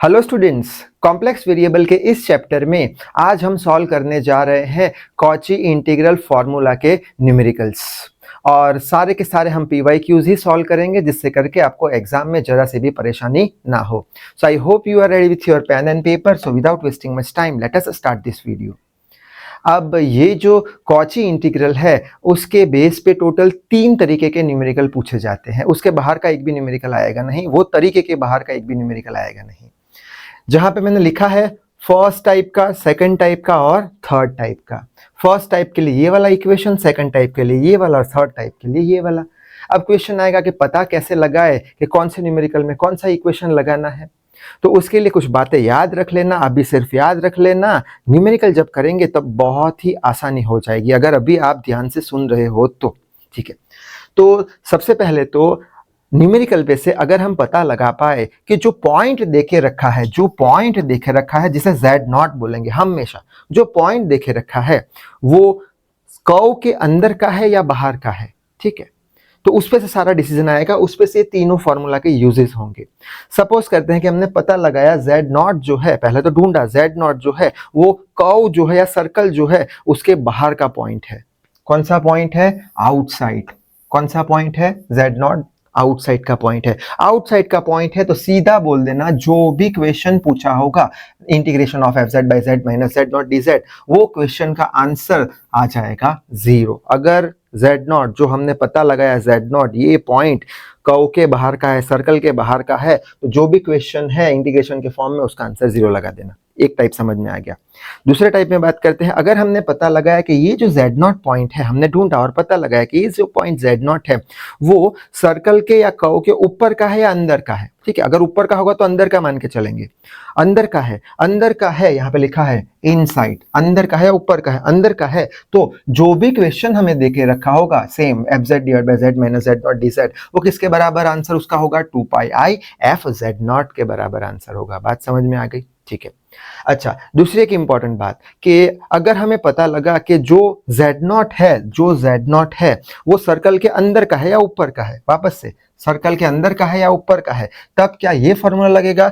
Hello students, complex variable के इस chapter में आज हम सॉल्व करने जा रहे हैं कॉची इंटीग्रल फार्मूला के न्यूमेरिकल्स। और सारे के सारे हम PYQs ही सॉल्व करेंगे, जिससे करके आपको एग्जाम में जरा से भी परेशानी ना हो। So I hope you are ready with your pen and paper. So without wasting much time let us start this video. अब ये जो कॉची इंटीग्रल है उसके बेस पे टोटल 3 तरीके के न्यूमेरिकल पूछे जाते हैं। उसके बाहर का एक भी न्यूमेरिकल आएगा नहीं, वो तरीके के बाहर का एक भी न्यूमेरिकल आएगा नहीं। जहां पे मैंने लिखा है फर्स्ट टाइप का, सेकंड टाइप का और थर्ड टाइप का। फर्स्ट टाइप के लिए ये वाला इक्वेशन, सेकंड टाइप के लिए ये वाला और थर्ड टाइप के लिए ये वाला। अब क्वेश्चन आएगा कि पता कैसे लगाए कि कौन से न्यूमेरिकल में कौन सा इक्वेशन लगाना है। तो उसके लिए कुछ बातें याद रख लेना, अभी सिर्फ याद रख लेना। न्यूमेरिकल जब करेंगे तब बहुत ही आसानी हो जाएगी, अगर अभी आप ध्यान से सुन रहे हो तो। ठीक है, तो सबसे पहले तो न्यूमेरिकल पे से अगर हम पता लगा पाए कि जो पॉइंट देके रखा है, जो पॉइंट देखे रखा है जिसे Z0 बोलेंगे हमेशा, जो पॉइंट देखे रखा है वो कर्व के अंदर का है या बाहर का है। ठीक है, तो उस पे से सारा डिसीजन आएगा, उस पे से तीनों फॉर्मूला के यूजेस होंगे। सपोज करते हैं कि हमने पता लगाया Z0 जो है, पहले तो ढूंढा Z0 जो है वो कर्व जो है या सर्कल जो है उसके बाहर का पॉइंट है। कौन सा पॉइंट है? आउटसाइड। कौन सा पॉइंट है? Z0 आउटसाइड का पॉइंट है। आउटसाइड का पॉइंट है तो सीधा बोल देना जो भी क्वेश्चन पूछा होगा integration of fz by z minus z0 dz, वो क्वेश्चन का आंसर आ जाएगा 0। अगर Z0 जो हमने पता लगाया Z0 ये पॉइंट कर्व के बाहर का है, सर्कल के बाहर का है, तो जो भी क्वेश्चन है इंटीग्रेशन के फॉर्म में उसका आंसर 0 लगा देना। एक टाइप समझ में आ गया। दूसरे टाइप में बात करते हैं। अगर हमने पता लगाया कि ये जो Z0 पॉइंट है, हमने ढूंढा और पता लगाया कि ये जो पॉइंट Z0 है वो सर्कल के या कर्व के ऊपर का है या अंदर का है। ठीक है, अगर ऊपर का होगा तो अंदर का मान के चलेंगे। अंदर का है, अंदर का है, यहाँ पे लिखा है इनसाइड। अंदर का है, ऊपर का है, अंदर का है, तो जो भी क्वेश्चन हमें देके रखा होगा same fz divide by z minus z0 dz, वो किसके बराबर आंसर उसका होगा? 2 पाई आई f z0 के बराबर आंसर होगा। बात समझ में आ गई? ठीक है। अच्छा, दूसरी एक इंपॉर्टेंट बात कि अगर हमें पता लगा कि जो Z0 है, जो Z0 है वो सर्कल के अंदर का है या ऊपर का है, वापस से सर्कल के अंदर का है या ऊपर का है, तब क्या ये फॉर्मूला लगेगा?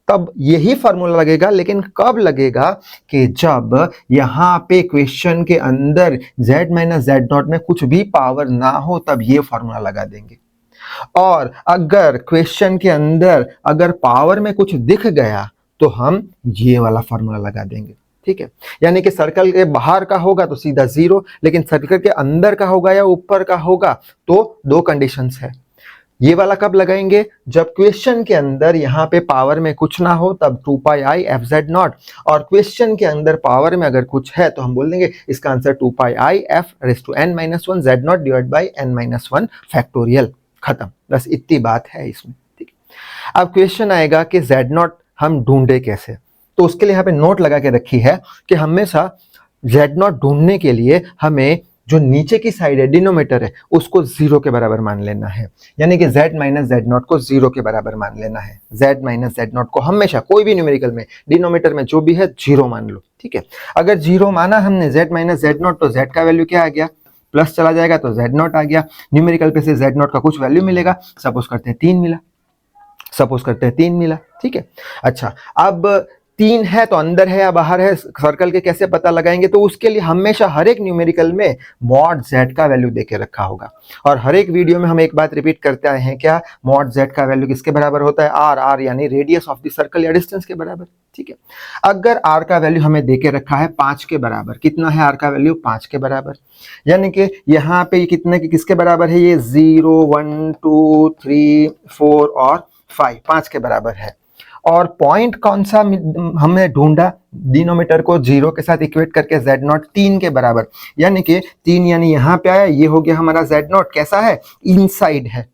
तब यही फॉर्मूला लगेगा, लेकिन कब लगेगा? कि जब यहाँ पे क्वेश्चन के अंदर z माइनस z0 में कुछ भी पावर ना हो, तब ये फॉर्मूला लगा देंगे। और अगर क्वेश्चन के अंदर अगर पावर में कुछ दिख गया तो हम ये वाला फॉर्मूला लगा देंगे। ठीक है, यानी कि सर्कल के बाहर का होगा तो सीधा 0, लेकिन सर्कल के अंदर का होगा या ऊपर का होगा तो दो कंडीशंस है। ये वाला कब लगाएंगे? जब क्वेश्चन के अंदर यहाँ पे पावर में कुछ ना हो, तब 2 पाई आई एफ Z0, और क्वेश्चन के अंदर पावर में अगर कुछ है तो हम बोल देंगे इसका answer 2 pi i f raise to n minus 1 Z0 divide by n minus 1 factorial. खत्म, बस इतनी बात है इसमें। ठीक है, अब क्वेश्चन आएगा कि Z0 हम ढूंढे कैसे। तो उसके लिए यहाँ पे नोट लगा के रखी है कि हमेशा Z0 ढूंढने के लिए हमें जो नीचे की साइड है, डिनोमिनेटर है, उसको 0 के बराबर मान लेना है। यानी कि z माइनस Z0 को 0 के बराबर मान लेना है। z माइनस Z0 को हमेशा कोई भी न्यूमेरिकल में डिनोमिनेटर में जो भी है 0 मान लो। ठीक है, अगर 0 माना हमने z माइनस Z0 तो z का वैल्यू क्या आ गया? प्लस चला जाएगा तो Z0 आ गया। न्यूमेरिकल पे से Z0 का कुछ वैल्यू मिलेगा, सपोज करते हैं 3 मिला, सपोज करते हैं 3 मिला। ठीक है, अच्छा अब 3 है तो अंदर है या बाहर है सर्कल के कैसे पता लगाएंगे? तो उसके लिए हमेशा हर एक न्यूमेरिकल में मॉड z का वैल्यू देके रखा होगा। और हर एक वीडियो में हम एक बात रिपीट करते आए हैं, क्या? मॉड z का वैल्यू किसके बराबर होता है? r यानी रेडियस ऑफ द सर्कल या डिस्टेंस के बराबर। ठीक है, अगर r का वैल्यू हमें देके रखा है 5 के बराबर, कितना है r का वैल्यू? 5 के बराबर, यानी कि यहाँ पे कितने के किसके बराबर है? ये 0 1 2 3 4 और 5 के बराबर है। और पॉइंट कौन सा हमने ढूंढा? डिनोमिनेटर को 0 के साथ इक्वेट करके Z0 3 के बराबर, यानी कि 3 यानी यहाँ पे आया, ये हो गया हमारा Z0 कैसा है? इनसाइड है।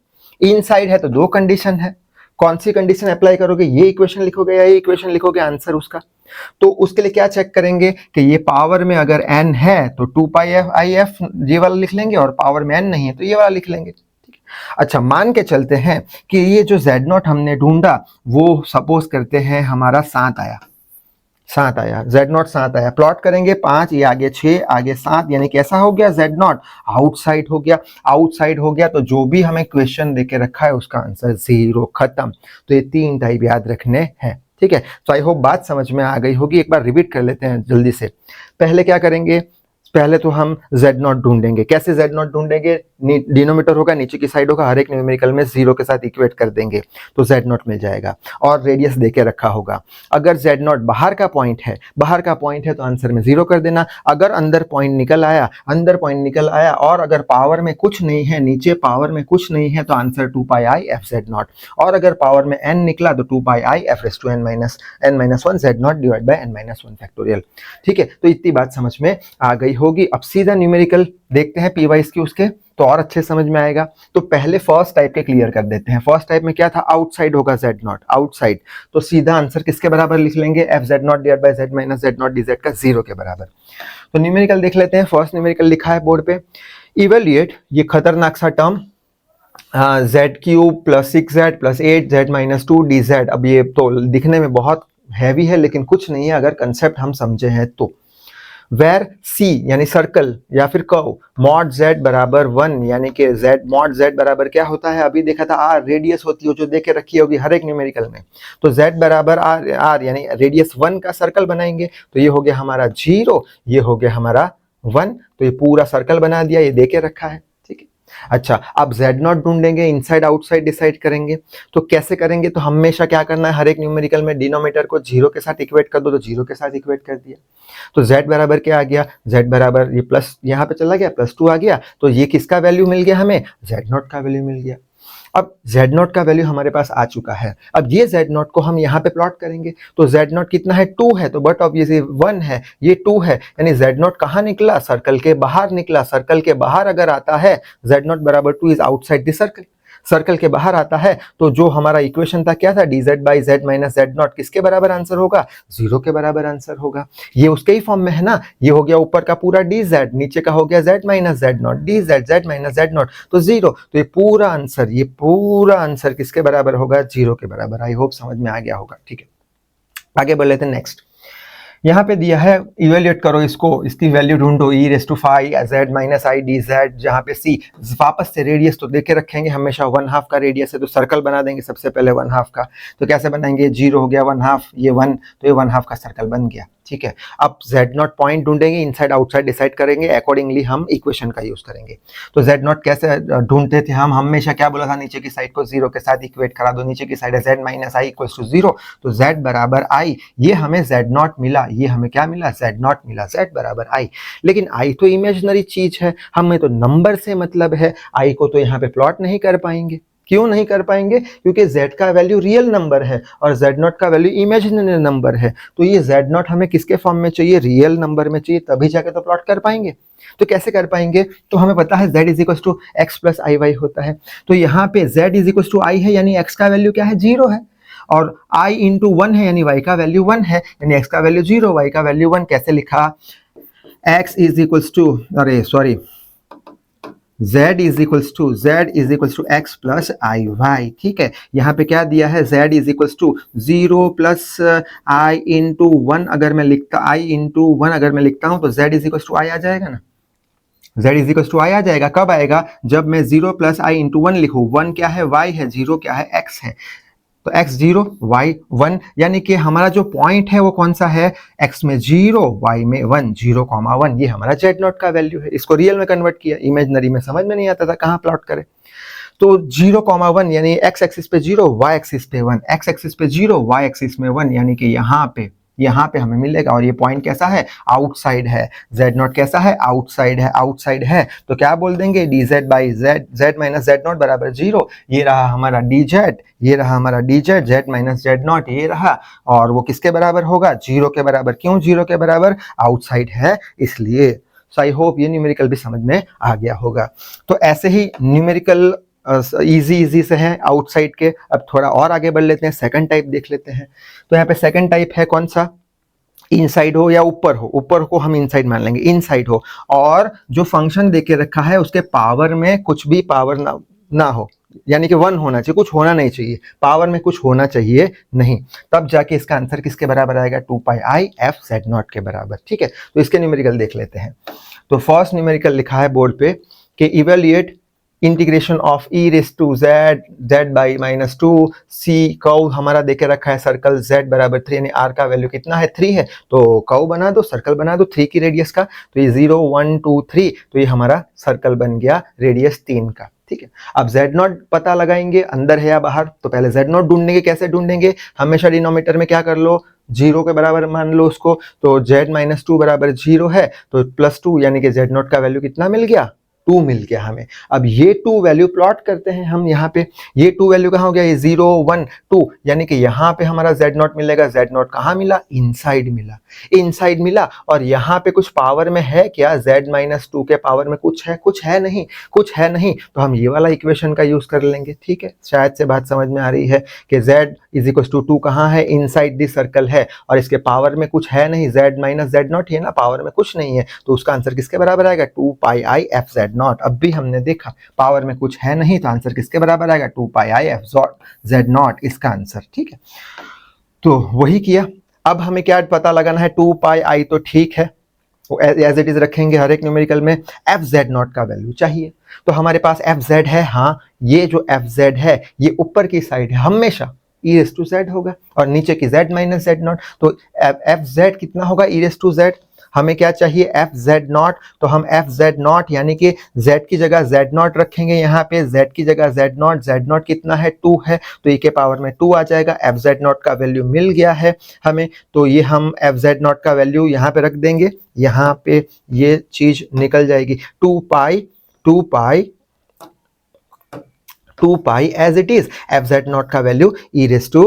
इनसाइड है तो दो कंडीशन है, कौन सी कंडीशन अप्लाई करोगे? ये इक्वेशन लिखोगे या ये इक्वेशन लिखोगे आंसर उसका? तो उसके लिए क्या चेक करेंगे कि ये पावर में अगर n है तो 2 पाई एफ आई एफ ये वाला लिख लेंगे, और पावर में n नहीं है तो ये वाला लिख लेंगे। अच्छा, मान के चलते हैं कि ये जो Z0 हमने ढूंढा वो सपोज करते हैं हमारा 7 आया, 7 आया, Z0 7 आया। प्लॉट करेंगे 5, ये आगे 6 आगे 7, यानी कैसा हो गया? Z0 आउटसाइड हो गया। आउटसाइड हो गया तो जो भी हमें क्वेश्चन देके रखा है उसका आंसर 0। खत्म। तो ये 3 टाइप याद रखने हैं। ठीक है। तो आई होप बात समझ में आ गई होगी। एक बार रिपीट कर लेते हैं जल्दी से। पहले क्या करेंगे, पहले तो हम Z0 ढूंढेंगे। कैसे Z0 ढूंढेंगे, डिनोमीटर होगा, नीचे की साइड होगा, हर एक न्यूमेरिकल में 0 के साथ इक्वेट कर देंगे तो Z0 मिल जाएगा और रेडियस देके रखा होगा। अगर Z0 बाहर का पॉइंट है, बाहर का पॉइंट है तो आंसर में 0 कर देना। अगर अंदर पॉइंट निकल आया, अंदर पॉइंट निकल आया और अगर पावर में कुछ नहीं है, नीचे पावर में कुछ नहीं है तो answer 2 pi i F Z0। और अगर पावर में n निकला तो 2 pi i f raise to n minus 1 Z0 divide by n minus 1 factorial. ठीक है, तो इतनी बात समझ में आ गई होगी। अब सीधा न्यूमेरिकल देखते हैं पी वाइज की उसके, तो और अच्छे समझ में आएगा। तो पहले फर्स्ट टाइप के क्लियर कर देते हैं। फर्स्ट टाइप में क्या था, आउटसाइड होगा Z0, आउटसाइड, तो सीधा आंसर किसके बराबर लिख लेंगे, F Z0 divide by Z minus Z0 dz का 0 के बराबर। तो न्यूमेरिकल देख लेते हैं। फर्स्ट न्यूमेरिकल लिखा है बोर्ड पे, इवेल्युएट, ये खतरनाक सा term Z³ plus 6Z plus 8Z minus 2 dz। अब ये तो दिखने में बहुत हैवी है लेकिन कुछ नहीं है अगर कंसेप्ट हम समझे हैं तो। वेर C यानी सर्कल या फिर कर्व, मॉड Z बराबर 1 यानी कि Z मॉड Z बराबर क्या होता है, अभी देखा था R रेडियस होती है जो देखे रखी होगी हर एक न्यूमेरिकल में। तो Z बराबर R यानी रेडियस 1 का सर्कल बनाएंगे तो ये हो गया हमारा 0, ये हो गया हमारा 1, तो ये पूरा सर्कल बना दिया, ये देके रखा है। ठीक है, अच्छा अब Z0 ढूंढेंगे, इनसाइड आउटसाइड डिसाइड करेंगे। तो कैसे करेंगे, तो हमेशा क्या करना है, हर एक न्यूमेरिकल में डिनोमिनेटर को 0 के साथ इक्वेट कर दो, तो 0 के साथ इक्वेट कर दिया। तो Z बराबर क्या आ गया, Z बराबर ये प्लस यहाँ पे चला गया, +2 आ गया, तो ये किसका वैल्यू मिल गया हमें, Z0 का वैल्यू मिल गया। अब Z0 का वैल्यू हमारे पास आ चुका है। अब ये Z0 को हम यहाँ पे प्लॉट करेंगे तो Z0 कितना है, 2 है, तो बट ऑब्वियसली 1 है, ये 2 है, यानी Z0 कहाँ निकला, सर्कल के बाहर निकला। सर्कल के बाहर अगर आता है Z0 बराबर 2 is outside the circle, circle के बाहर आता है तो जो हमारा इक्वेशन था क्या था, dz by Z minus Z0 किसके बराबर आंसर होगा, 0 के बराबर आंसर होगा। ये उसके ही फॉर्म में है ना, ये हो गया ऊपर का पूरा dz, नीचे का हो गया Z minus Z0, dz Z minus Z0 तो 0। तो ये पूरा आंसर किसके बराबर होगा, 0 के बराबर। आई होप समझ में आ गया होगा। ठीक है, आगे बढ़ लेते हैं नेक्स्ट। यहाँ पे दिया है इवेल्युएट करो इसको, इसकी वैल्यू ढूंढो, e raise to 5 Z minus I dz, जहाँ पे C वापस से रेडियस तो देखे रखेंगे, हमेशा 1/2 का रेडियस है तो सर्कल बना देंगे सबसे पहले 1/2 का। तो कैसे बनाएंगे, 0 हो गया 1/2, ये 1, तो ये 1/2 का सर्कल बन गया। ठीक है, अब Z0 पॉइंट ढूंढेंगे, इनसाइड आउटसाइड डिसाइड करेंगे, अकॉर्डिंगली हम इक्वेशन का यूज करेंगे। तो Z0 कैसे ढूंढते थे हम, हमेशा क्या बोला था, नीचे की साइड को 0 के साथ इक्वेट करा दो, नीचे की साइड है Z minus I equals to 0, तो Z बराबर I, ये हमें Z0 मिला, ये हमें क्या मिला, Z0 मिला, Z बराबर I। लेकिन I तो इमेजिनरी चीज है, हमें तो नंबर से मतलब है, I को तो यहाँ पे प्लॉट नहीं कर पाएंगे। क्यों नहीं कर पाएंगे, क्योंकि Z का वैल्यू रियल नंबर है और Z0 का वैल्यू इमेजिनरी नंबर है। तो ये Z0 हमें किसके फॉर्म में चाहिए, रियल नंबर में चाहिए, तभी जाके तो प्लॉट कर पाएंगे। तो कैसे कर पाएंगे, तो हमें पता है Z is equal to x plus i y होता है। तो यहाँ पे Z is equal to i है, यानी x का वैल्यू क्या है, 0 है, और I इंटू 1 है यानी y का वैल्यू 1 है, यानी x का वैल्यू 0, y का वैल्यू 1। कैसे लिखा, x इज इक्वल टू, अरे sorry, Z is equals to x plus i y. ठीक है, यहाँ पे क्या दिया है, Z is equals to 0 plus i into 1, अगर मैं लिखता I इंटू 1 अगर मैं लिखता हूँ तो Z इज इक्वल्स टू आई आ जाएगा ना, Z इज इक्वल्स टू आई आ जाएगा। कब आएगा, जब मैं 0 प्लस आई इंटू 1 लिखूँ। 1 क्या है, y है, 0 क्या है, x है, तो x 0 y 1, यानी कि हमारा जो पॉइंट है वो कौन सा है, x में 0 y में 1, 0,1, ये हमारा Z0 का वैल्यू है। इसको रियल में कन्वर्ट किया, इमेजिनरी में समझ में नहीं आता था कहाँ प्लॉट करें। तो 0,1 यानी x एक्सिस पे 0, y एक्सिस पे 1, x एक्सिस पे 0, y एक्सिस में 1, यानी कि यहाँ पे हमें मिलेगा। और ये पॉइंट कैसा है, आउटसाइड है। Z0 कैसा है, आउटसाइड है, तो क्या बोल देंगे, dz by Z minus Z0 बराबर 0। ये रहा हमारा dz, Z माइनस Z0 ये रहा, और वो किसके बराबर होगा, 0 के बराबर। क्यों 0 के बराबर, आउटसाइड है इसलिए। सो आई होप ये न्यूमेरिकल भी समझ में आ गया होगा। तो ऐसे ही न्यूमेरिकल इजी से हैं आउटसाइड के। अब थोड़ा और आगे बढ़ लेते हैं, सेकंड टाइप देख लेते हैं। तो यहाँ पे सेकंड टाइप है कौन सा, इनसाइड हो या ऊपर हो, ऊपर को हम इनसाइड मान लेंगे, इनसाइड हो और जो फंक्शन देके रखा है उसके पावर में कुछ भी पावर ना हो, यानी कि 1 होना चाहिए, कुछ होना नहीं चाहिए, पावर में कुछ होना चाहिए नहीं, तब जाके इसका आंसर किसके बराबर आएगा, 2 पाई आई एफ Z0 के बराबर। ठीक है, तो इसके न्यूमेरिकल देख लेते हैं। तो फर्स्ट न्यूमेरिकल लिखा है बोर्ड पे कि evaluate integration of e raise to z z by minus two c curve हमारा देके रखा है सर्कल जेड बराबर 3 यानी आर का वैल्यू कितना है 3 है, तो कर्व बना दो, सर्कल बना दो 3 की रेडियस का, तो ये 0 1 2 3, तो ये हमारा सर्कल बन गया रेडियस 3 का। ठीक है, अब जेड नॉट पता लगाएंगे अंदर है या बाहर, तो पहले जेड नॉट ढूंढेंगे। कैसे ढूंढेंगे, हमेशा डिनोमिनेटर में क्या कर लो, 0 के बराबर मान लो उसको, तो z माइनस 2 बराबर 0 है, तो प्लस 2 यानी कि z नॉट का वैल्यू कितना मिल गया, 2 मिल गया हमें। अब ये 2 वैल्यू प्लॉट करते हैं हम यहाँ पे, ये 2 वैल्यू कहाँ हो गया, ये 0 1 2, यानी कि यहाँ पे हमारा z नॉट मिलेगा, z नॉट कहाँ मिला, इनसाइड मिला, इनसाइड मिला। और यहाँ पे कुछ पावर में है क्या, z माइनस 2 के पावर में कुछ है, कुछ है नहीं, कुछ है नहीं, तो हम ये वाला इक्वेशन का यूज कर लेंगे। ठीक है, शायद से बात समझ में आ रही है कि z इज इक्वल टू 2 कहाँ है, इनसाइड दिस सर्कल है, और इसके पावर में कुछ है नहीं, z माइनस जेड नॉट है ना, पावर में कुछ नहीं है, तो उसका आंसर किसके बराबर आएगा, 2 pi i F z not. अब भी हमने देखा पावर में कुछ है नहीं, तो आंसर किसके बराबर आएगा, 2 pi i F z not इसका आंसर। ठीक है, तो वही किया। अब हमें क्या पता लगाना है, 2 पाई आई तो ठीक है, एज इट इज रखेंगे, हर एक न्यूमेरिकल में एफ जेड नॉट का वैल्यू चाहिए, तो हमारे पास एफ जेड है, हाँ ये जो एफ जेड है ये ऊपर की साइड है, हमेशा ई रेस टू जेड होगा, और नीचे की जेड माइनस जेड नॉट, तो एफ जेड कितना होगा, ई रेस टू जेड। हमें क्या चाहिए, एफ जेड नॉट, तो हम एफ जेड नॉट यानी कि जेड की जगह जेड नॉट रखेंगे, यहाँ पे जेड की जगह जेड नॉट कितना है, 2 है, तो ई के पावर में 2 आ जाएगा। एफ जेड नॉट का वैल्यू मिल गया है हमें, तो ये हम एफ जेड नॉट का वैल्यू यहाँ पे रख देंगे, यहाँ पे ये चीज निकल जाएगी, 2 pi as it is, f z not का value e raise to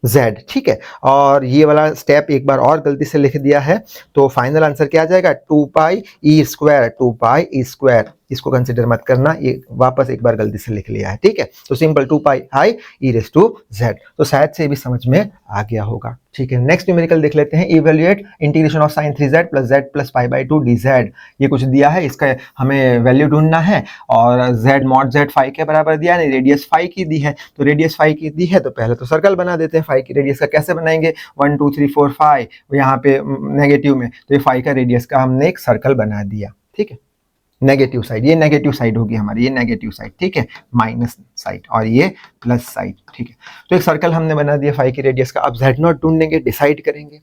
z। ठीक है, और ये वाला स्टेप एक बार और गलती से लिख दिया है, तो फाइनल आंसर क्या आ जाएगा, 2 पाई ई स्क्वायर, 2 पाई ई स्क्वायर, इसको कंसिडर मत करना, ये वापस एक बार गलती से लिख लिया है। ठीक है, तो simple 2 pi i e raise to z, तो शायद से भी समझ में आ गया होगा। ठीक है, नेक्स्ट न्यूमेरिकल देख लेते हैं, evaluate integration of sine 3z plus z plus pi by 2 dz। ये कुछ दिया है, इसका हमें वैल्यू ढूंढना है, और z मॉड z 5 के बराबर दिया है, रेडियस 5 की दी है, तो रेडियस 5 की दी है, तो पहले तो सर्कल बना देते हैं 5 की रेडियस का। कैसे बनाएंगे, 1 2 3 4 5, यहाँ पे नेगेटिव में, तो ये 5 का रेडियस का हमने एक सर्कल बना दिया। ठीक है, नेगेटिव साइड, ये नेगेटिव साइड होगी हमारी, ये नेगेटिव साइड, ठीक है, माइनस साइड, और ये प्लस साइड। ठीक है, तो एक सर्कल हमने बना दिया 5 की रेडियस का। अब z नॉट ढूंढेंगे, डिसाइड करेंगे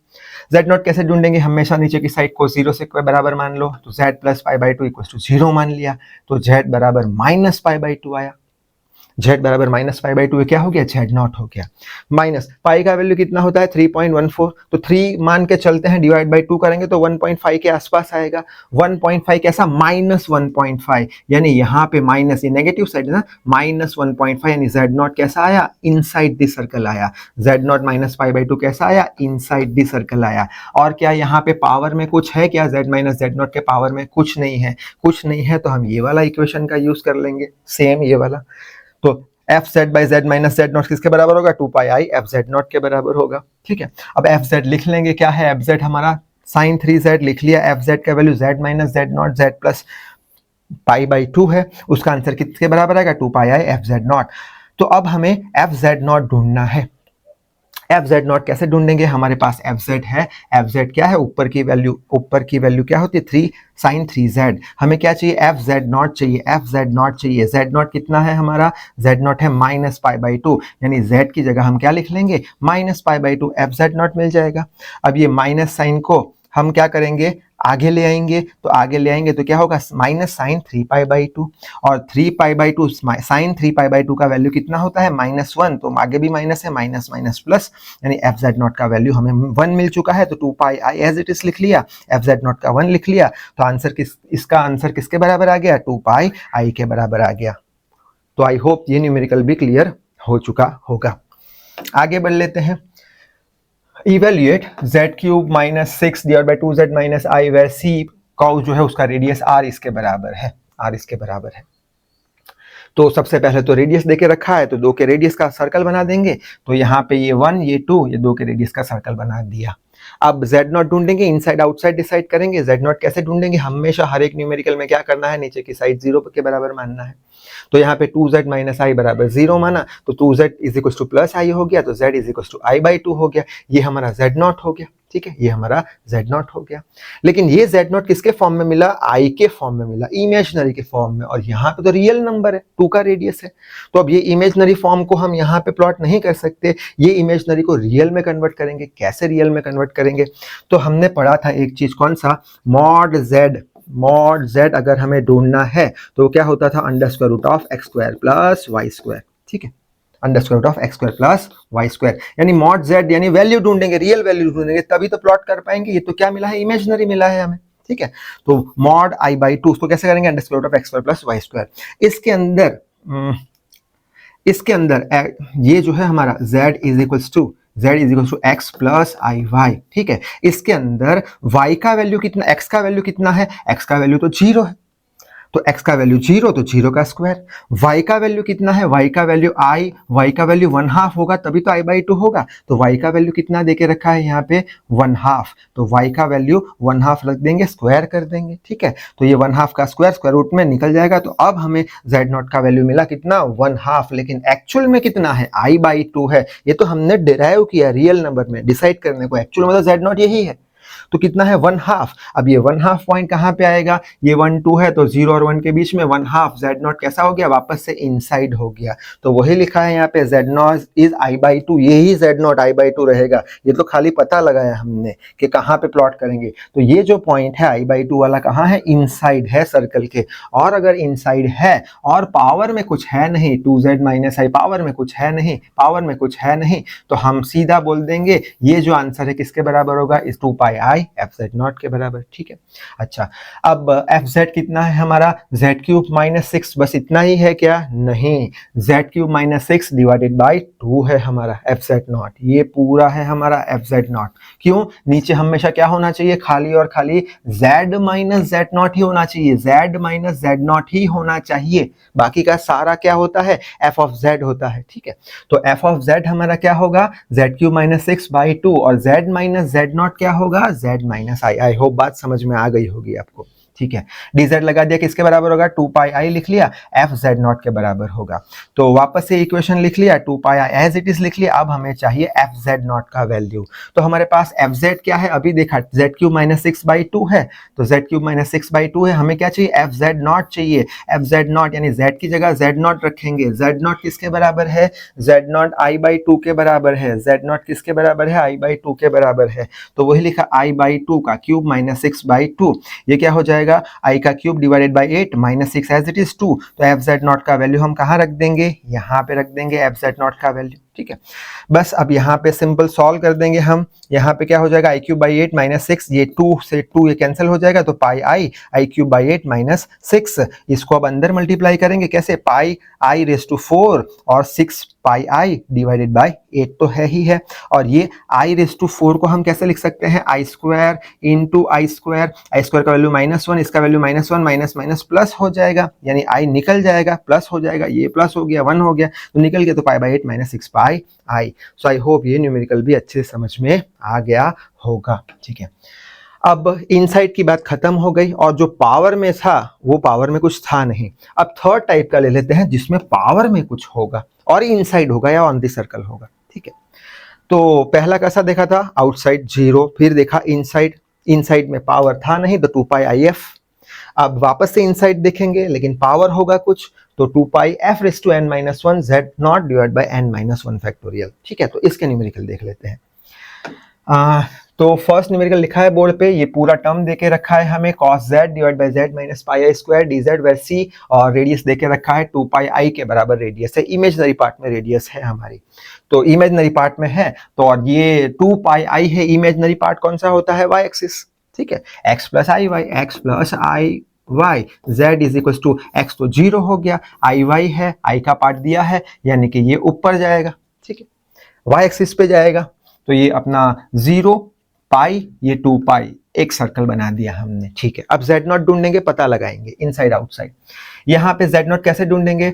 z नॉट कैसे ढूंढेंगे, हमेशा नीचे की साइड को 0 से बराबर मान लो, तो z plus pi by 2 equal to 0 मान लिया, तो z बराबर माइनस पाई बाई 2 आया, z बराबर माइनस पाई बाई 2 क्या हो गया, z नॉट हो गया। माइनस पाई का वैल्यू कितना होता है, 3.14, तो 3 मान के चलते हैं, डिवाइड बाई 2 करेंगे तो 1.5 के आसपास आएगा। 1.5 कैसा, माइनस 1.5, यानी यहाँ पे माइनस, ये नेगेटिव साइड है ना, माइनस 1.5, यानी z नॉट कैसा आया, इनसाइड दिस सर्कल आया। z not minus pi by 2 कैसा आया, इनसाइड दिस सर्कल आया। और क्या यहाँ पे पावर में कुछ है क्या, z माइनस जेड नॉट के पावर में कुछ नहीं है, कुछ नहीं है, तो हम ये वाला इक्वेशन का यूज कर लेंगे, सेम ये वाला। तो F Z by Z minus Z not किसके बराबर होगा, 2 pi i F z not के बराबर होगा। ठीक है, अब एफ जेड लिख लेंगे, क्या है एफ जेड हमारा, साइन 3z लिख लिया, एफ जेड का value Z minus Z not Z plus pi by 2 है, उसका आंसर किसके बराबर आएगा, 2 pi i F z not. तो अब हमें एफ जेड नॉट ढूंढना है। एफ जेड नॉट कैसे ढूंढेंगे, हमारे पास एफ जेड है, एफ जेड क्या है, ऊपर की वैल्यू क्या होती है, 3 साइन 3z। हमें क्या चाहिए, एफ जेड नॉट चाहिए, एफ जेड नॉट चाहिए। जेड नॉट कितना है हमारा, जेड नॉट है माइनस पाई बाई 2, यानी जेड की जगह हम क्या लिख लेंगे, minus pi by 2, f z nought मिल जाएगा। अब ये माइनस साइन को हम क्या करेंगे, आगे ले आएंगे, तो आगे ले आएंगे तो क्या होगा, माइनस साइन 3 पाई बाई 2, और 3 pi by 2 sine 3 pi by 2 का वैल्यू कितना होता है, -1, तो आगे भी माइनस है, माइनस माइनस प्लस, यानी एफ जेड नॉट का वैल्यू हमें 1 मिल चुका है, तो 2 pi I as it is लिख लिया, एफ जेड नॉट का 1 लिख लिया, तो आंसर इसका आंसर किसके बराबर आ गया, 2 पाई आई के बराबर आ गया। तो आई होप ये न्यूमेरिकल भी क्लियर हो चुका होगा। आगे बढ़ लेते हैं, evaluate z cube minus 6 divide by 2z minus i, where c curve जो है उसका रेडियस r इसके बराबर है, r इसके बराबर है। तो सबसे पहले तो रेडियस देके रखा है, तो 2 के रेडियस का सर्कल बना देंगे, तो यहाँ पे ये 1 ये 2, ये 2 के रेडियस का सर्कल बना दिया। अब z नॉट ढूंढेंगे, इनसाइड आउटसाइड डिसाइड करेंगे। z नॉट कैसे ढूंढेंगे, हमेशा हर एक न्यूमेरिकल में क्या करना है, नीचे की साइड 0 के बराबर मानना है। तो यहाँ पे 2z माइनस आई बराबर 0 माना, तो 2z is equal to plus i हो गया, तो z is equal to i by 2 हो गया, ये हमारा z नॉट हो गया। ठीक है, ये हमारा Z0 हो गया। लेकिन ये Z0 किसके फॉर्म में मिला? I के फॉर्म में मिला, इमेजनरी के फॉर्म में, और यहाँ पे तो रियल नंबर है, 2 का रेडियस है। तो अब ये इमेजनरी फॉर्म को हम यहाँ पे प्लॉट नहीं कर सकते, ये इमेजनरी को रियल में कन्वर्ट करेंगे। कैसे रियल में कन्वर्ट करेंगे? तो हमने पढ़ा था एक चीज, कौन सा? मॉड Z अगर हमें ढूंढना है तो क्या होता था? Under square root of x square plus y square, ठीक है, under square root of x square plus y square, यानी मॉड Z यानी वैल्यू ढूंढेंगे, रियल वैल्यू ढूंढेंगे, तभी तो प्लॉट कर पाएंगे। ये तो क्या मिला है? इमेजनरी मिला है हमें, ठीक है। तो मॉड I/2 उसको कैसे करेंगे? Under square root of x square plus y square. इसके अंदर ये जो है हमारा z is equals to x plus i y, ठीक है। इसके अंदर y का वैल्यू कितना, x का वैल्यू कितना है? x का वैल्यू तो 0 है, तो x का वैल्यू 0, तो 0 का स्क्वायर। y का वैल्यू कितना है? y का वैल्यू i, y का वैल्यू 1/2 होगा, तभी तो I/2 होगा। तो y का वैल्यू कितना देके रखा है यहाँ पे? 1/2, तो y का वैल्यू 1/2 रख देंगे, स्क्वायर कर देंगे, ठीक है। तो ये 1/2 का स्क्वायर रूट में निकल जाएगा। तो अब हमें Z0 का वैल्यू मिला कितना? 1/2, लेकिन एक्चुअल में कितना है? I/2 है। ये तो हमने डिराइव किया रियल नंबर में डिसाइड करने को, एक्चुअल में तो Z0 यही है। तो कितना है? 1/2। अब ये 1/2 पॉइंट कहाँ पे आएगा? ये 1 2 है, तो 0 और 1 के बीच में 1/2, Z0 कैसा हो गया? वापस से इनसाइड हो गया। तो वही लिखा है यहाँ पे, Z0 इज I/2, यही Z0 I/2 रहेगा। ये तो खाली पता लगाया हमने कि कहाँ पे प्लॉट करेंगे। तो ये जो पॉइंट है I/2 वाला कहाँ है? इनसाइड है सर्कल के। और अगर इनसाइड है और पावर में कुछ है नहीं, 2z माइनस आई, पावर में कुछ है नहीं, पावर में कुछ है नहीं, तो हम सीधा बोल देंगे ये जो आंसर है किसके बराबर होगा? इस 2πi fz0 के बराबर, ठीक है। अच्छा, अब fz कितना है हमारा? z³ माइनस 6, बस इतना ही है क्या? नहीं, z³ माइनस 6 डिवाइडेड बाई 2 है हमारा fz0, ये पूरा है हमारा fz0। क्यों? नीचे हमेशा क्या होना चाहिए? खाली और खाली z माइनस z0 ही होना चाहिए, z माइनस z0 ही होना चाहिए, बाकी का सारा क्या होता है? f ऑफ z होता है, ठीक है। तो f ऑफ z हमारा क्या होगा? z³ माइनस 6/2, और z माइनस z0 क्या होगा? z minus I. I hope बात समझ में आ गई होगी आपको, ठीक है। dz लगा दिया, किसके बराबर होगा? 2πi लिख लिया, fz0 के बराबर होगा। तो वापस से इक्वेशन लिख लिया, 2πi एज इट इज लिख लिया। अब हमें चाहिए fz0 का वैल्यू। तो हमारे पास fz क्या है? अभी देखा, z³ माइनस 6/2 है, तो z³ माइनस 6/2 है। हमें क्या चाहिए? fz0 चाहिए। fz0 यानी z की जगह z0 रखेंगे। z0 किसके बराबर है? z0 I/2 के बराबर है। z0 किसके बराबर है? I/2 के बराबर है। तो वही लिखा, I/2 का क्यूब माइनस 6/2, ये क्या हो जाएगा? i का cube divided by 8 minus 6 as it is 2। तो fz0 का वैल्यू हम कहाँ रख देंगे? यहाँ पे रख देंगे fz0 का वैल्यू, ठीक है। बस अब यहाँ पे सिंपल सॉल्व कर देंगे हम। यहाँ पे क्या हो जाएगा? i³ बाई 8 माइनस 6, ये 2 से 2 ये कैंसिल हो जाएगा, तो पाई i³ बाई 8 माइनस 6। इसको अब अंदर मल्टीप्लाई करेंगे, कैसे? पाई i रेस टू 4 और 6 पाई i डिवाइडेड बाई 8 तो है ही है। और ये i रेस टू 4 को हम कैसे लिख सकते हैं? i square into I square का वैल्यू -1, इसका वैल्यू -1, माइनस माइनस प्लस हो जाएगा, यानी i निकल जाएगा, प्लस हो जाएगा, ये प्लस हो गया, 1 हो गया, तो निकल गया, तो pi by 8 minus 6 pi i। So I hope ये न्यूमेरिकल भी अच्छे से समझ में आ गया होगा, ठीक है। अब इनसाइड की बात खत्म हो गई, और जो पावर में था वो पावर में कुछ था नहीं। अब थर्ड टाइप का ले लेते हैं जिसमें पावर में कुछ होगा और इनसाइड होगा या ऑन द सर्कल होगा, ठीक है। तो पहला कैसा देखा था? आउटसाइड 0, फिर देखा इनसाइड, इनसाइड में पावर था नहीं, तो 2πi f। अब वापस से इनसाइड देखेंगे, लेकिन पावर होगा कुछ, तो 2π f raise to n minus 1 z0 divide by n minus 1 factorial, ठीक है। तो इसके न्यूमेरिकल देख लेते हैं। तो फर्स्ट न्यूमेरिकल लिखा है बोर्ड पे, ये पूरा टर्म देके रखा है हमें, cos z divide by z minus pi i square dz where c, और रेडियस देके रखा है 2πi के बराबर रेडियस है। इमेजनरी पार्ट में रेडियस है हमारी, तो इमेजनरी पार्ट में है, तो और ये 2πi है। इमेजनरी पार्ट कौन सा होता है? y एक्सिस, ठीक है, x plus i y, x plus i y, z is equal to x, तो 0 हो गया, आई वाई है, i का पार्ट दिया है, यानी कि ये ऊपर जाएगा, ठीक है, y एक्सिस पे जाएगा, तो ये अपना 0 पाई, ये 2 पाई, एक सर्कल बना दिया हमने, ठीक है। अब z0 ढूंढेंगे, पता लगाएंगे इनसाइड आउटसाइड। यहाँ पे z0 कैसे ढूंढेंगे?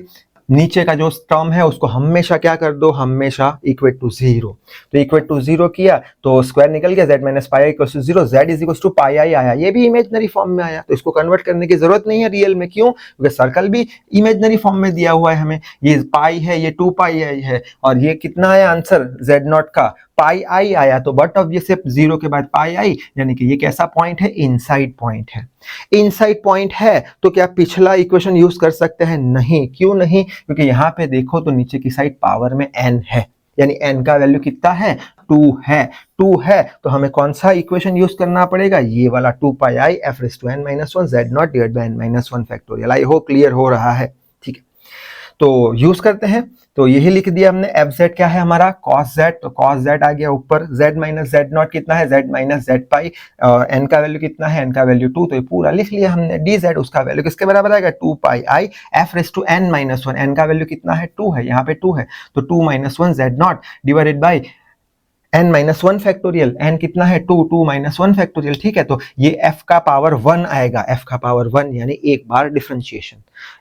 नीचे का जो टर्म है उसको हमेशा क्या कर दो? हमेशा इक्वल टू 0। तो इक्वल टू 0 किया तो स्क्वायर निकल गया, z minus pi equal to 0, z is equal to pi i आया, ये भी इमेजनरी फॉर्म में आया, तो इसको कन्वर्ट करने की जरूरत नहीं है रियल में। क्यों? क्योंकि सर्कल भी इमेजनरी फॉर्म में दिया हुआ है हमें, ये पाई है, ये 2 पाई आई है, और ये कितना है आंसर z0 का? पाई आई आया तो बट ऑब्वियस है 0 के बाद पाई आई, यानी कि ये कैसा पॉइंट है, इनसाइड पॉइंट है। इनसाइड पॉइंट है तो क्या पिछला इक्वेशन यूज कर सकते हैं, नहीं। क्यों नहीं, क्योंकि यहाँ पे देखो तो नीचे की साइड पावर में n है, यानी n का वैल्यू कितना है, 2 है। 2 है तो हमें कौन सा इक्वेशन यूज करना पड़ेगा, ये वाला 2 pi i f raise to n minus 1 z not divide by n minus 1 factorial. I hope clear हो रहा है, ठीक है। तो यूज करते हैं, तो यही लिख दिया हमने। एफ जेड क्या है हमारा, कॉस जेड, तो कॉस जेड आ गया ऊपर, जेड माइनस जेड नॉट कितना है, जेड माइनस जेड पाई, एन का वैल्यू कितना है, एन का वैल्यू 2, तो ये पूरा लिख लिया हमने। डी जेड उसका वैल्यू किसके बराबर आएगा, 2 pi i f raise to n minus 1, n का वैल्यू कितना है, 2 है, यहाँ पे 2 है, तो 2 minus 1 Z not divided by n minus 1 factorial, n कितना है 2, 2 माइनस 1 फैक्टोरियल, ठीक है। तो ये f का पावर 1 आएगा, f का पावर 1 यानी एक बार डिफरेंशिएशन,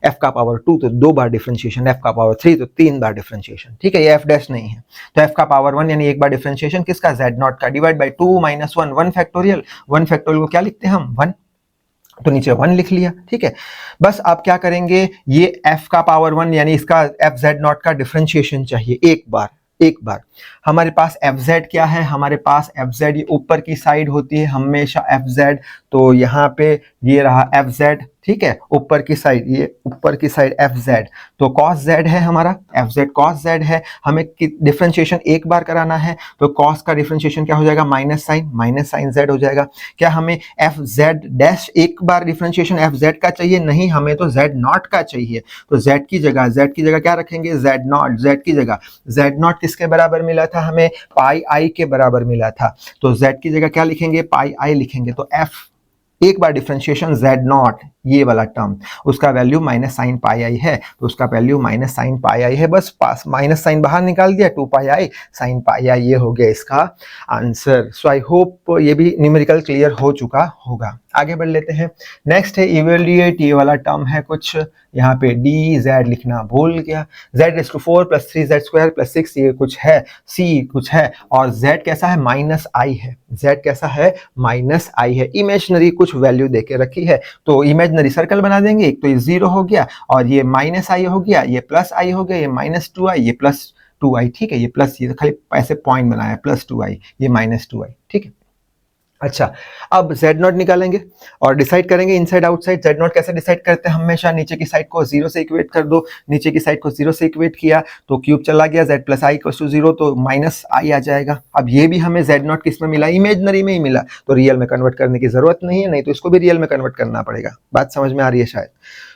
f का पावर 2 तो 2 बार डिफरेंशिएशन, f का पावर 3 तो 3 बार डिफरेंशिएशन, ठीक है। ये f डैश नहीं है, तो f का पावर 1 यानी एक बार डिफरेंशिएशन किसका, z नॉट का, divide by 2 minus 1, 1 factorial, 1 factorial को क्या लिखते हैं हम, 1, तो नीचे 1 लिख लिया, ठीक है। बस आप क्या करेंगे, ये f का पावर 1 यानी इसका f z नॉट का डिफरेंशिएशन चाहिए एक बार। हमारे पास fz क्या है, हमारे पास fz ये ऊपर की साइड होती है हमेशा fz, तो यहाँ पे ये रहा fz, ठीक है, ऊपर की साइड, ये ऊपर की साइड fz, तो cos z है हमारा, fz cos z है, हमें डिफरेंशिएशन एक बार कराना है, तो cos का डिफरेंशिएशन क्या हो जाएगा, माइनस साइन z हो जाएगा। क्या हमें fz डैश एक बार डिफरेंशिएशन fz का चाहिए, नहीं, हमें तो z नॉट का चाहिए, तो z की जगह क्या रखेंगे, z नॉट, z की जगह z नॉट किसके बराबर मिला था हमें, पाई आई के बराबर मिला था, तो z की जगह क्या लिखेंगे, पाई आई लिखेंगे, तो f एक बार डिफरेंशिएशन z नॉट, ये वाला टर्म, उसका वैल्यू माइनस साइन पाई आई है, तो उसका वैल्यू माइनस साइन पाई आई है, बस पास माइनस साइन बाहर निकाल दिया, 2 पाई आई साइन पाई आई, ये हो गया इसका आंसर। सो आई होप ये भी न्यूमेरिकल क्लियर हो चुका होगा। आगे बढ़ लेते हैं, नेक्स्ट है इवेल्युएट, ये वाला टर्म है कुछ, यहाँ पे डी जेड लिखना भूल गया, z raise to 4 plus 3z square plus 6 ये कुछ है, सी कुछ है, और z कैसा है, माइनस आई है, z कैसा है, माइनस आई है, इमेजिनरी कुछ वैल्यू देके रखी है, तो इमेजिनरी सर्कल बना देंगे, एक तो ये 0 हो गया, और ये माइनस आई हो गया, ये प्लस आई हो गया, ये माइनस 2i, ये प्लस 2i, ठीक है, ये प्लस, ये खाली ऐसे पॉइंट बनाया प्लस 2i, ये माइनस 2i, ठीक है। अच्छा, अब z नॉट निकालेंगे और डिसाइड करेंगे इनसाइड आउटसाइड। z नॉट कैसे डिसाइड करते हैं, हमेशा नीचे की साइड को 0 से इक्वेट कर दो, नीचे की साइड को 0 से इक्वेट किया तो क्यूब चला गया, z plus i equals to 0, तो माइनस आई आ जाएगा। अब ये भी हमें z नॉट किस में मिला, इमेजिनरी में ही मिला, तो रियल में कन्वर्ट करने की जरूरत नहीं है, नहीं तो इसको भी रियल में कन्वर्ट करना पड़ेगा। बात समझ में आ रही है शायद।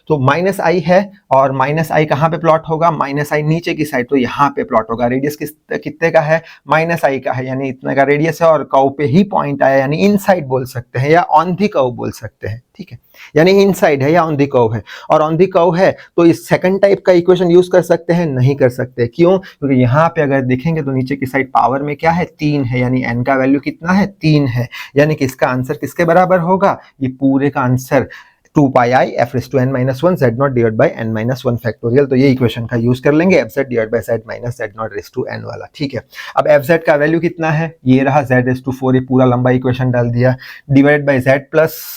तो माइनस आई है, और माइनस आई कहाँ पे प्लॉट होगा, माइनस आई नीचे की साइड, तो यहाँ पे प्लॉट होगा। रेडियस कितने का है, माइनस आई का है, यानी इतने का रेडियस है, और कर्व पे ही पॉइंट आया, यानी इनसाइड बोल सकते हैं या ऑन दी कर्व बोल सकते हैं, ठीक है, यानी इनसाइड है या ऑन दी कर्व है, और ऑन दी कर्व है तो इस सेकंड टाइप का इक्वेशन यूज कर सकते हैं, नहीं कर सकते। क्यों, क्योंकि यहाँ पे अगर देखेंगे तो नीचे की साइड पावर में क्या है, 3 है, यानी n का वैल्यू कितना है, 3 है, यानी कि इसका आंसर किसके बराबर होगा, ये पूरे का answer 2 pi i f raise to n minus 1 z not divide by n minus 1 factorial. तो ये इक्वेशन का यूज कर लेंगे, f z divide by z minus z not raise to n वाला, ठीक है। अब एफ जेड का वैल्यू कितना है, ये रहा z रेज़ टू 4, ये पूरा लंबा इक्वेशन डाल दिया, divide by z plus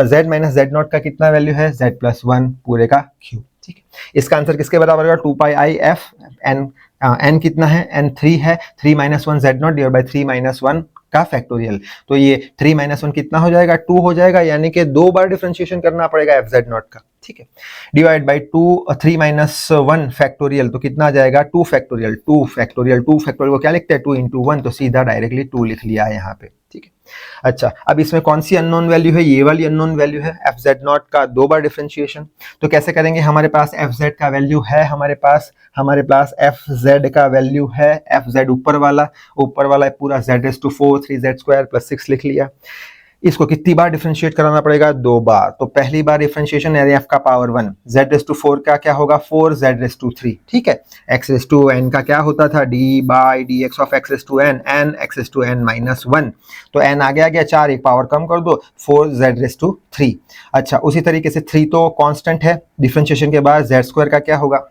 z minus z not का कितना वैल्यू है, z प्लस 1 पूरे का क्यूब, ठीक है। इसका आंसर किसके बराबर होगा, 2 pi i F n, n कितना है, n 3 है, 3 minus 1 z not divide bye 3 minus 1 का फैक्टोरियल, तो ये 3 माइनस 1 कितना हो जाएगा, 2 हो जाएगा, यानी कि 2 बार डिफरेंशिएशन करना पड़ेगा एफ जेड नॉट का, ठीक है। डिवाइड बाय 3 माइनस 1 फैक्टोरियल, तो कितना आ जाएगा, 2 फैक्टोरियल, 2 फैक्टोरियल, 2 फैक्टोरियल को क्या लिखते हैं, 2 इंटू 1, तो सीधा डायरेक्टली 2 लिख लिया है यहाँ पे, ठीक है। अच्छा, अब इसमें कौन सी अननोन वैल्यू है, ये वाली अननोन वैल्यू है, एफ जेड नॉट का 2 बार डिफरेंशिएशन, तो कैसे करेंगे, हमारे पास एफ जेड का वैल्यू है, हमारे पास एफ जेड का वैल्यू है, एफ जेड ऊपर वाला पूरा z raise to 4 3z square plus 6 लिख लिया। इसको कितनी बार डिफरेंशिएट कराना पड़ेगा, 2 बार, तो पहली बार डिफरेंशिएशन यानी f का पावर 1, z रेज़ टू 4 का क्या होगा, 4 z रेज़ टू 3, ठीक है। x रेज़ टू n का क्या होता था, d by dx of x raise to n, n x raise to n minus 1, तो n आगे आ गया 4, एक पावर कम कर दो, 4 z रेज़ टू 3। अच्छा, उसी तरीके से 3 तो कांस्टेंट है, डिफरेंशिएशन के बाद z स्क्वायर का क्या होगा,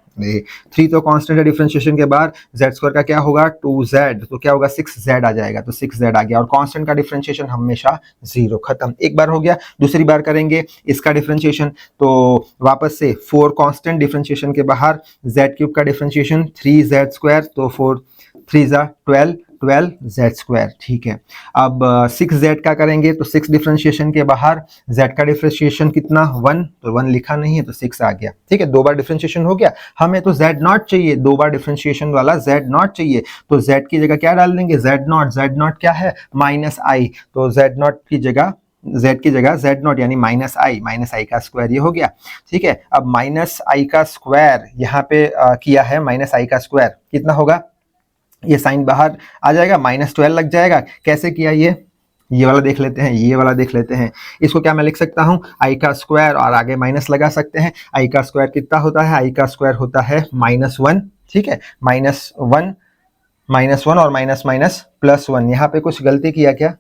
3 तो कांस्टेंट है, डिफरेंशिएशन के बाद z स्क्वायर का क्या होगा, 2z, तो क्या होगा, 6z आ जाएगा, तो 6z आ गया, और कांस्टेंट का डिफरेंशिएशन हमेशा 0, खत्म। एक बार हो गया, दूसरी बार करेंगे इसका डिफरेंशिएशन, तो वापस से 4 कांस्टेंट, डिफरेंशिएशन के बाहर z क्यूब का डिफरेंशिएशन 3z स्क्वायर, तो 4 3 जा 12 12z²। ठीक है, अब 6z का करेंगे तो 6 डिफ्रेंशिएशन के बाहर z का डिफ्रेंशिएशन कितना 1, तो 1 लिखा नहीं है तो 6 आ गया। ठीक है, 2 बार डिफ्रेंशिएशन हो गया, हमें तो z0 चाहिए, 2 बार डिफ्रेंशिएशन वाला z0 चाहिए, तो z की जगह क्या डाल देंगे z0 क्या है -i, तो z0 की जगह z की जगह z0 यानी -i का स्क्वायर, ये हो गया। ठीक है, अब -i का स्क्वायर यहाँ पे किया है, -i का स्क्वायर कितना होगा, ये साइन बाहर आ जाएगा, -12 लग जाएगा। कैसे किया ये वाला देख लेते हैं, ये वाला देख लेते हैं। इसको क्या मैं लिख सकता हूँ i का स्क्वायर और आगे माइनस लगा सकते हैं। i का स्क्वायर कितना होता है, i का स्क्वायर होता है -1। ठीक है, -1 और माइनस माइनस +1। यहाँ पे कुछ गलती किया क्या,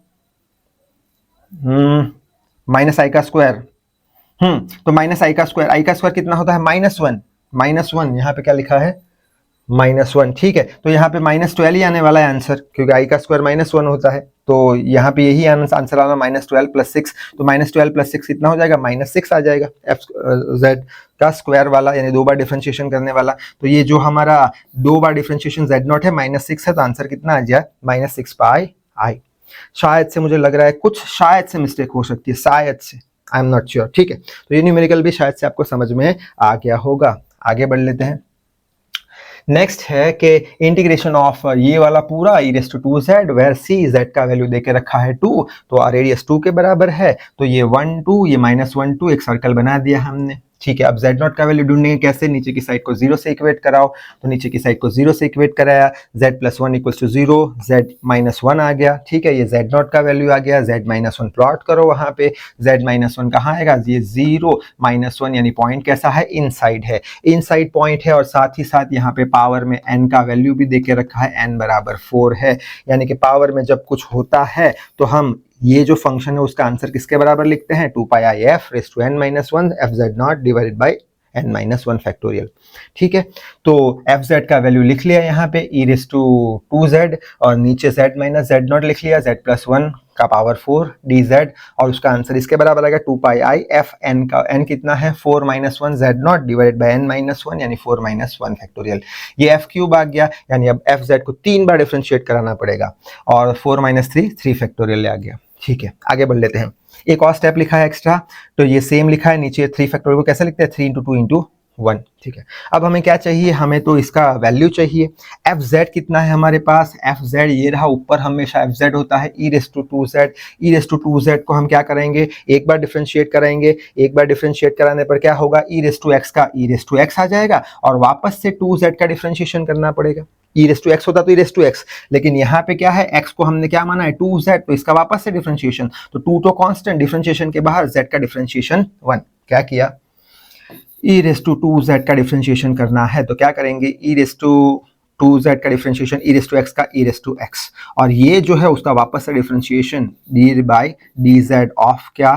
-i का स्क्वायर, तो -i का स्क्वायर कितना होता है -1, यहाँ पे क्या लिखा है -1। ठीक है, तो यहाँ पे -12 ही आने वाला है आंसर, क्योंकि i का स्क्वायर -1 होता है, तो यहाँ पे यही आंसर आना -12 + 6, तो -12 + 6 कितना हो जाएगा -6 आ जाएगा z का स्क्वायर वाला, यानी 2 बार डिफरेंशिएशन करने वाला। तो ये जो हमारा 2 बार डिफरेंशिएशन z0 है -6 है, तो आंसर कितना आ गया -6πi। शायद से मुझे लग रहा है कुछ शायद से मिस्टेक हो सकती है, शायद से, आई एम नॉट श्योर। ठीक है, तो ये न्यूमेरिकल भी शायद से आपको समझ में आ गया होगा। आगे बढ़ लेते हैं। नेक्स्ट है कि इंटीग्रेशन ऑफ ये वाला पूरा e⁻²z वेयर c z का वैल्यू देके रखा है 2, तो रेडियस 2 के बराबर है, तो ये 1 2 ये -1 2 एक सर्कल बना दिया हमने। ठीक है, अब z0 का वैल्यू ढूंढेंगे कैसे, नीचे की साइड को 0 से इक्वेट कराओ, तो नीचे की साइड को 0 से इक्वेट कराया, z + 1 = 0, z - 1 आ गया। ठीक है, ये z0 का वैल्यू आ गया, z - 1 प्लॉट करो वहां पे, z - 1 कहाँ आएगा, ये 0 - 1 यानी पॉइंट कैसा है, इनसाइड है, इनसाइड पॉइंट है, और साथ ही साथ यहाँ पे पावर में n का वैल्यू भी देके रखा है, n = 4 है, यानी कि पावर में जब कुछ होता है तो हम ये जो फंक्शन है उसका आंसर किसके बराबर लिखते हैं, 2πif⁻n - 1 fz0 divided by n-1 factorial. ठीक है, तो fz का वैल्यू लिख लिया यहाँ पे e⁻²z, और नीचे z - z0 लिख लिया, z + 1 का पावर 4 dz, और उसका आंसर इसके बराबर आएगा 2πi(f(n) का n कितना है 4 - 1 z0 डिवाइडेड बाय n-1 यानी 4 - 1 फैक्टोरियल। ये f³ आ गया, यानी अब fz को 3 बार डिफरेंशिएट कराना पड़ेगा, और 4 - 3 फैक्टोरियल आ गया। ठीक है, आगे बढ़ लेते हैं। एक और स्टेप लिखा है एक्स्ट्रा, तो ये सेम लिखा है नीचे 3 फैक्टोरियल को कैसे लिखते हैं, 3 × 2 × 1। ठीक है, अब हमें क्या चाहिए, हमें तो इसका वैल्यू चाहिए। fz कितना है हमारे पास, fz ये रहा, ऊपर हमेशा fz होता है e⁻²z। e⁻² को हम क्या करेंगे, एक बार डिफरेंशिएट कराएंगे, एक बार डिफरेंशिएट कराने पर क्या होगा, e⁻x का e⁻x आ जाएगा, और वापस से 2z का डिफरेंशिएशन करना पड़ेगा। e⁻x होता तो e⁻x, लेकिन यहाँ पे क्या है, x को हमने क्या माना है 2z, तो इसका वापस से डिफरेंशिएशन, तो 2 तो कांस्टेंट, डिफरेंशिएशन के बाहर z का डिफरेंशिएशन 1। क्या किया, e⁻²z का डिफरेंशिएशन करना है, तो क्या करेंगे, e⁻² का डिफरेंशिएशन e⁻x का e⁻x, और ये जो है उसका वापस से डिफरेंशिएशन d/dz ऑफ क्या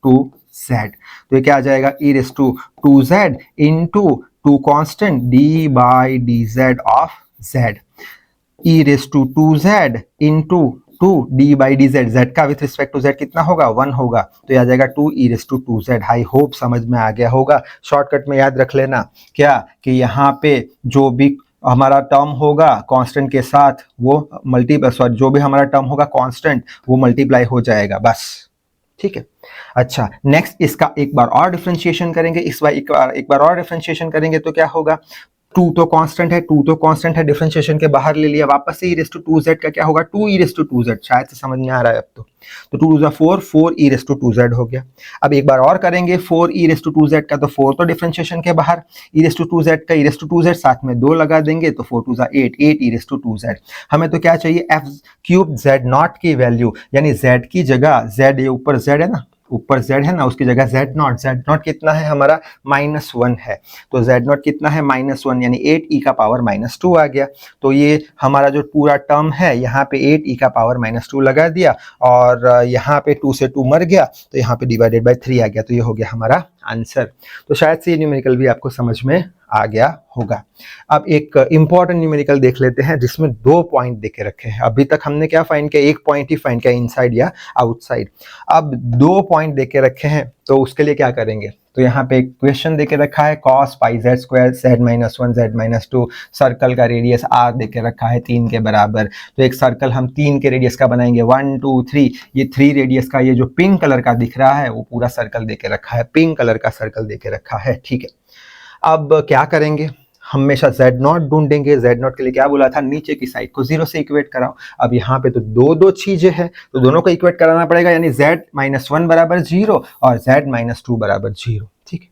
2z, तो ये क्या आ जाएगा e⁻²z into 2 constant d/dz of z, e⁻²z into 2 d/dz, z का विथ रिस्पेक्ट टू z कितना होगा 1 होगा, तो ये आ जाएगा 2 e⁻²z। आई होप समझ में आ गया होगा। शॉर्टकट में याद रख लेना क्या, कि यहाँ पे जो भी हमारा टर्म होगा कांस्टेंट के साथ वो जो भी हमारा टर्म होगा कांस्टेंट वो मल्टीप्लाई हो जाएगा बस। ठीक है, अच्छा नेक्स्ट इसका एक बार और डिफरेंशिएशन करेंगे, इस बार एक बार और डिफरेंशिएशन करेंगे तो क्या होगा, 2 तो कांस्टेंट है, डिफरेंशिएशन के बाहर ले लिया, वापस से e⁻²z का क्या होगा 2 e⁻²z, शायद से समझ में आ रहा है अब तो 2 × 4 e⁻²z हो गया। अब एक बार और करेंगे 4 e⁻²z का, तो 4 तो डिफरेंशिएशन के बाहर, e⁻²z का e⁻²z साथ में 2 लगा देंगे, तो 4 × 8 e⁻²z। हमें तो क्या चाहिए, f³ z0 की वैल्यू, यानी z की जगह z, ये ऊपर z है ना, ऊपर z है ना, उसकी जगह z0 कितना है हमारा -1 है, तो z0 कितना है -1 यानी 8e⁻² आ गया। तो ये हमारा जो पूरा टर्म है यहाँ पे 8e⁻² लगा दिया, और यहाँ पे 2 से 2 मर गया, तो यहाँ पे डिवाइडेड बाय 3 आ गया, तो ये हो गया हमारा आंसर। तो शायद से ये न्यूमेरिकल भी आपको समझ में आ गया होगा। अब एक इंपॉर्टेंट न्यूमेरिकल देख लेते हैं जिसमें 2 पॉइंट देके रखे हैं। अभी तक हमने क्या फाइंड किया, एक पॉइंट ही फाइंड किया, इनसाइड या आउटसाइड। अब 2 पॉइंट देके रखे हैं, तो उसके लिए क्या करेंगे, तो यहाँ पे क्वेश्चन देके रखा है cos पाई z square z-1 z-2, circle का रेडियस r देके रखा है 3 के बराबर। तो एक सर्कल हम 3 के रेडियस का बनाएंगे, 1 2 3, ये 3 रेडियस का ये जो पिंक कलर का दिख रहा है वो पूरा सर्कल देके रखा है, पिंक कलर का सर्कल देके रखा है, ठीक है। अब क्या करेंगे, हमेशा z0 ढूंढेंगे। z0 के लिए क्या बोला था, नीचे की साइड को 0 से इक्वेट कराओ। अब यहाँ पे तो दो चीजें हैं तो दोनों को इक्वेट कराना पड़ेगा, यानी z-1 बराबर 0 और z-2 बराबर 0, ठीक है।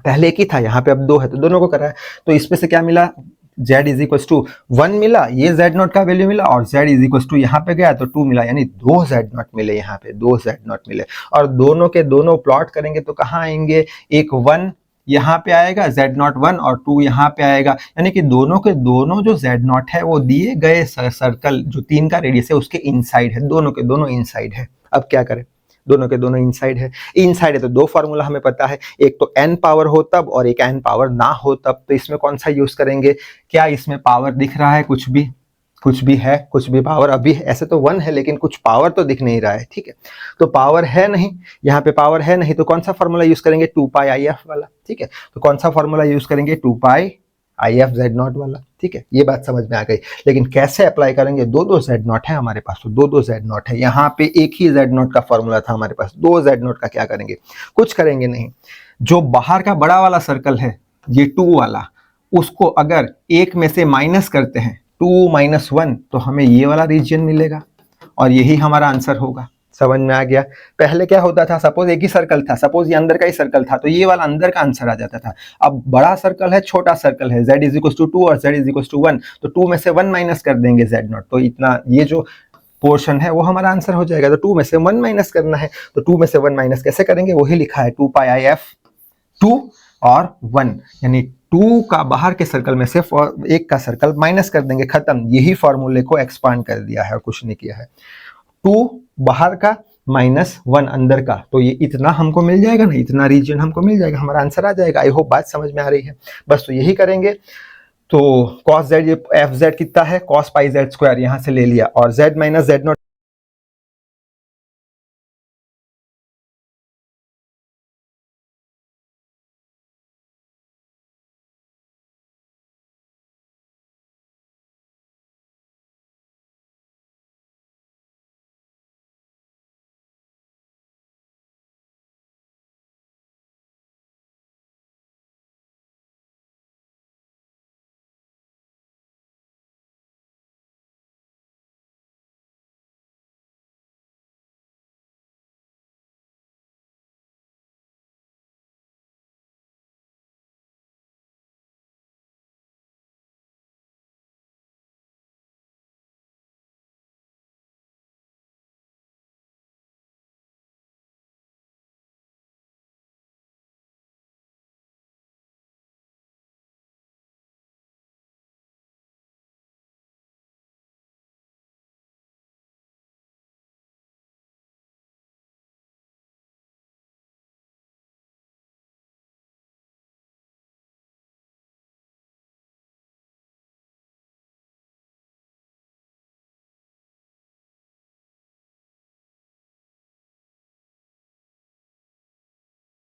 पहले एक ही था, यहाँ पे अब 2 है तो दोनों को कराया। तो इसमें से क्या मिला, z इज इक्वल टू 1 मिला, ये z0 का वैल्यू मिला, और z इज इक्वल टू यहाँ पे गया तो 2 मिला, यानी 2 z0 मिले, यहाँ पे 2 z0 मिले। और दोनों के दोनों प्लॉट करेंगे तो कहाँ आएंगे, एक 1 यहाँ पे आएगा z0 1 और 2 यहाँ पे आएगा, यानी कि दोनों के दोनों जो z0 है वो दिए गए सर्कल जो 3 का रेडियस है उसके इनसाइड है, दोनों के दोनों इनसाइड है। अब क्या करें, दोनों के दोनों इनसाइड है, इनसाइड है तो दो फार्मूला हमें पता है, एक तो n पावर हो तब और एक n पावर ना हो तब। तो इसमें कौन सा यूज करेंगे, क्या इसमें पावर दिख रहा है, कुछ भी है, कुछ भी पावर अभी ऐसे तो 1 है लेकिन कुछ पावर तो दिख नहीं रहा है, ठीक है। तो पावर है नहीं, यहाँ पे पावर है नहीं, तो कौन सा फॉर्मूला यूज करेंगे, 2 पाई IF वाला, ठीक है। तो कौन सा फॉर्मूला यूज करेंगे, 2 पाई IF Z0 वाला, ठीक है। ये बात समझ में आ गई, लेकिन कैसे अप्लाई करेंगे, दो Z0 है हमारे पास, तो दो Z0 है। यहाँ पे एक ही Z0 का फॉर्मूला था हमारे पास, 2 Z0 का क्या करेंगे, कुछ करेंगे नहीं। जो बाहर का बड़ा वाला सर्कल है ये 2 वाला, उसको अगर एक में से माइनस करते हैं 2 - 1 तो हमें ये वाला रीजन मिलेगा और यही हमारा आंसर होगा। समझ में आ गया। पहले क्या होता था, सपोज एक ही सर्कल था, सपोज ये अंदर का ही सर्कल था तो ये वाला अंदर का आंसर आ जाता था। अब बड़ा सर्कल है, छोटा सर्कल है, z = 2 और z = 1, तो 2 में से 1 माइनस कर देंगे z0, तो इतना ये जो पोर्शन है वो हमारा आंसर हो जाएगा। तो 2 में से 1 माइनस करना है, तो 2 में से 1 माइनस कैसे करेंगे, वही लिखा है 2 पाई IF 2 और 1, यानी 2 का बाहर के सर्कल में से एक का सर्कल माइनस कर देंगे, खत्म। यही फॉर्मूले को एक्सपांड कर दिया है और कुछ नहीं किया है। 2 बाहर का -1 अंदर का, तो ये इतना हमको मिल जाएगा ना, इतना रीजन हमको मिल जाएगा, हमारा आंसर आ जाएगा। आई होप बात समझ में आ रही है। बस तो यही करेंगे। तो cos z, ये fz कितना है, cos पाई z स्क्वायर यहाँ से ले लिया, और z - z0